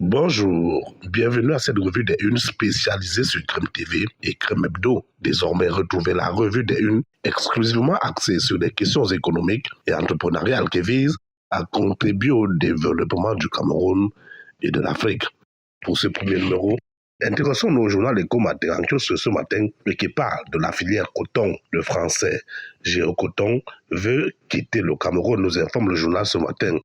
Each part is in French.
Bonjour, bienvenue à cette revue des Unes spécialisée sur Crème TV et Crème Hebdo. Désormais, retrouvez la revue des Unes exclusivement axée sur des questions économiques et entrepreneuriales qui visent à contribuer au développement du Cameroun et de l'Afrique. Pour ce premier numéro, intéressons-nous au journal Éco-Matin en kiosque ce matin et qui parle de la filière coton. Le français Géocoton veut quitter le Cameroun, nous informe le journal ce matin.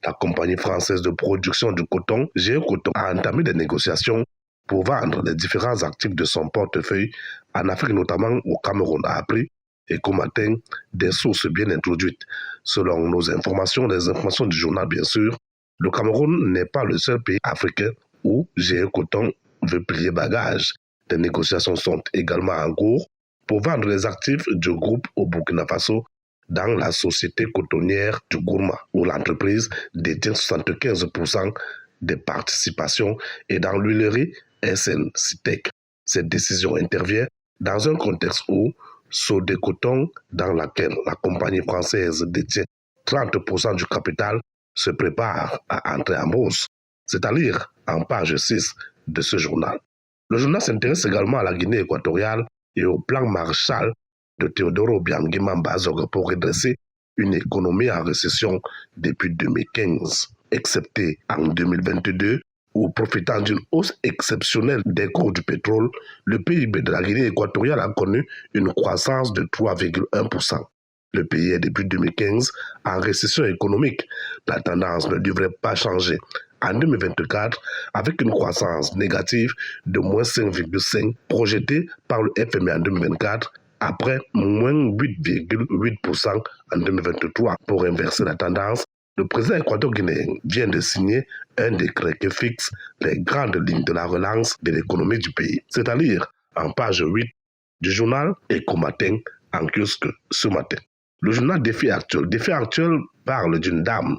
La compagnie française de production du coton, Géocoton, a entamé des négociations pour vendre les différents actifs de son portefeuille en Afrique, notamment au Cameroun, a appris Éco-Matin des sources bien introduites. Selon nos informations, les informations du journal bien sûr, le Cameroun n'est pas le seul pays africain où Géocoton veut plier bagage. Des négociations sont également en cours pour vendre les actifs du groupe au Burkina Faso dans la société cotonnière du Gourma, où l'entreprise détient 75% des participations, et dans l'huilerie SN Citec. Cette décision intervient dans un contexte où Sodécoton, dans laquelle la compagnie française détient 30% du capital, se prépare à entrer en bourse. C'est à lire en page 6 de ce journal. Le journal s'intéresse également à la Guinée équatoriale et au plan Marshall de Teodoro Obiang Nguema pour redresser une économie en récession depuis 2015, excepté en 2022, où profitant d'une hausse exceptionnelle des cours du pétrole, le PIB de la Guinée équatoriale a connu une croissance de 3,1%. Le pays est depuis 2015 en récession économique. La tendance ne devrait pas changer en 2024 avec une croissance négative de moins 5,5% projetée par le FMI en 2024 après moins 8,8% en 2023. Pour inverser la tendance, le président équateur-guinéen vient de signer un décret qui fixe les grandes lignes de la relance de l'économie du pays. C'est à lire en page 8 du journal Éco-Matin en kiosque ce matin. Le journal Défi Actuel parle d'une dame.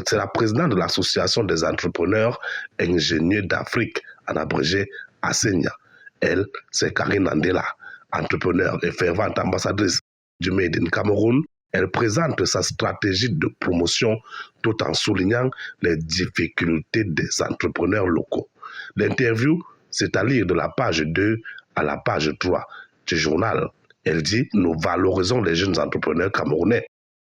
C'est la présidente de l'Association des entrepreneurs ingénieux d'Afrique, en abrégé ASENIA. Elle, c'est Karine Andela, entrepreneur et fervente ambassadrice du Made in Cameroun. Elle présente sa stratégie de promotion tout en soulignant les difficultés des entrepreneurs locaux. L'interview, c'est à lire de la page 2 à la page 3 du journal. Elle dit « Nous valorisons les jeunes entrepreneurs camerounais ».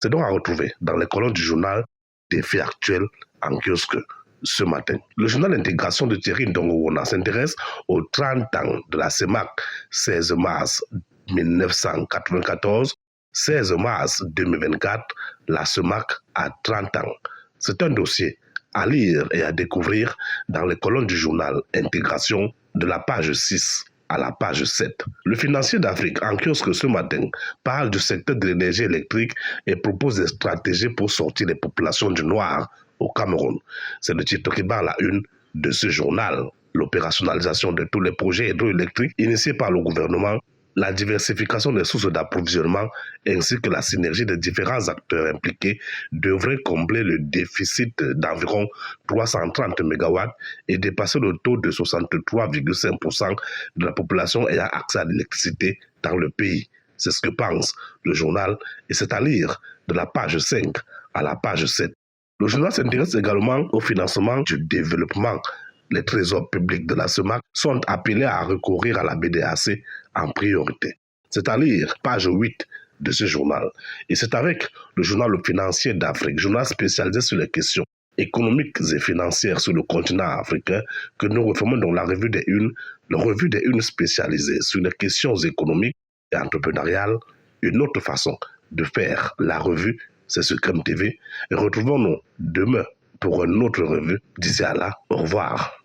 C'est donc à retrouver dans les colonnes du journal Défi Actuel en kiosque ce matin. Le journal Intégration de Thierry Ndongowona s'intéresse aux 30 ans de la CEMAC, 16 mars 1994, 16 mars 2024, la CEMAC a 30 ans. C'est un dossier à lire et à découvrir dans les colonnes du journal Intégration de la page 6 à la page 7. Le financier d'Afrique, en kiosque ce matin, parle du secteur de l'énergie électrique et propose des stratégies pour sortir les populations du noir au Cameroun. C'est le titre qui barre la une de ce journal. L'opérationnalisation de tous les projets hydroélectriques initiés par le gouvernement, la diversification des sources d'approvisionnement ainsi que la synergie des différents acteurs impliqués devraient combler le déficit d'environ 330 MW et dépasser le taux de 63,5% de la population ayant accès à l'électricité dans le pays. C'est ce que pense le journal et c'est à lire de la page 5 à la page 7. Le journal s'intéresse également au financement du développement. Les trésors publics de la CEMAC sont appelés à recourir à la BDAC en priorité. C'est à lire page 8 de ce journal. Et c'est avec le journal Le Financier d'Afrique, journal spécialisé sur les questions économiques et financières sur le continent africain, que nous reformons dans la revue des Unes spécialisée sur les questions économiques et entrepreneuriales. Une autre façon de faire la revue, c'est sur Crème TV. Et retrouvons-nous demain pour une autre revue. D'ici à là, au revoir.